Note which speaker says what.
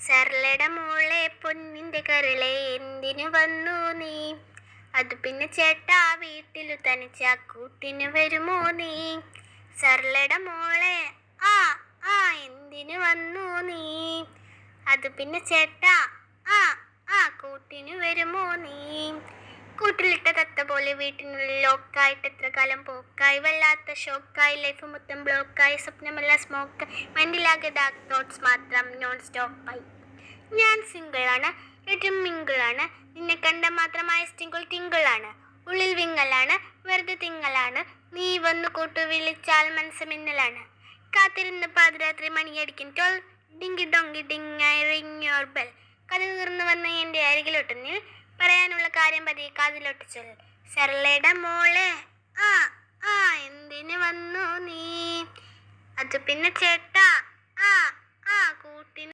Speaker 1: സർലട മോളെ പൊന്നിന്റെ കരളെ എന്തിനു വന്നു നീ? അത് പിന്നെ ചേട്ടാ വീട്ടിലു തനിച്ച കൂട്ടിനു വരുമോ നീ? സർലട മോളെ ആ ആ എന്തിനു വന്നു നീ? അത് പിന്നെ ചേട്ടാ ആ ആ കൂട്ടിനു വരുമോ നീ? കൂട്ടിലിട്ട തത്ത പോലെ വീട്ടിനുള്ളിൽ ലോക്കായിട്ട് എത്ര കാലം പോക്കായി, വല്ലാത്ത ഷോക്കായി, ലൈഫ് മൊത്തം ബ്ലോക്കായി, സ്വപ്നമല്ല സ്മോക്കായി, മൈൻഡിലാകെ ഡാർക്ക് തോട്ട്സ് മാത്രം നോൺ സ്റ്റോപ്പായി. ഞാൻ സിംഗിളാണ്, ഏറ്റവും മിങ്കിളാണ്, നിന്നെ കണ്ട മാത്രമായ സ്റ്റിങ്കിൾ ടിങ്കിളാണ്, ഉള്ളിൽ വിങ്ങലാണ്, വെറുതെ തിങ്ങലാണ്, നീ വന്നു കൂട്ടു വിളിച്ചാൽ മനസ്സ് മിന്നലാണ്. കാത്തിരുന്ന് പാതിരാത്രി മണിയടിക്കും ടോൾ, ഡിങ്കി ഡോങ്കി ഡിങ് ഐ റിങ് യുവർ ബെൽ. കഥ തീർന്നു വന്ന എൻ്റെ അരികിലൊട്ടുന്നിൽ, പറയാനുള്ള കാര്യം പതിയെ കാതിലോട്ട് ചൊൽ. സർലട മോളെ ആ ആ എന്തിനു വന്നു നീ? അത് പിന്നെ ചേട്ടാ ആ ആ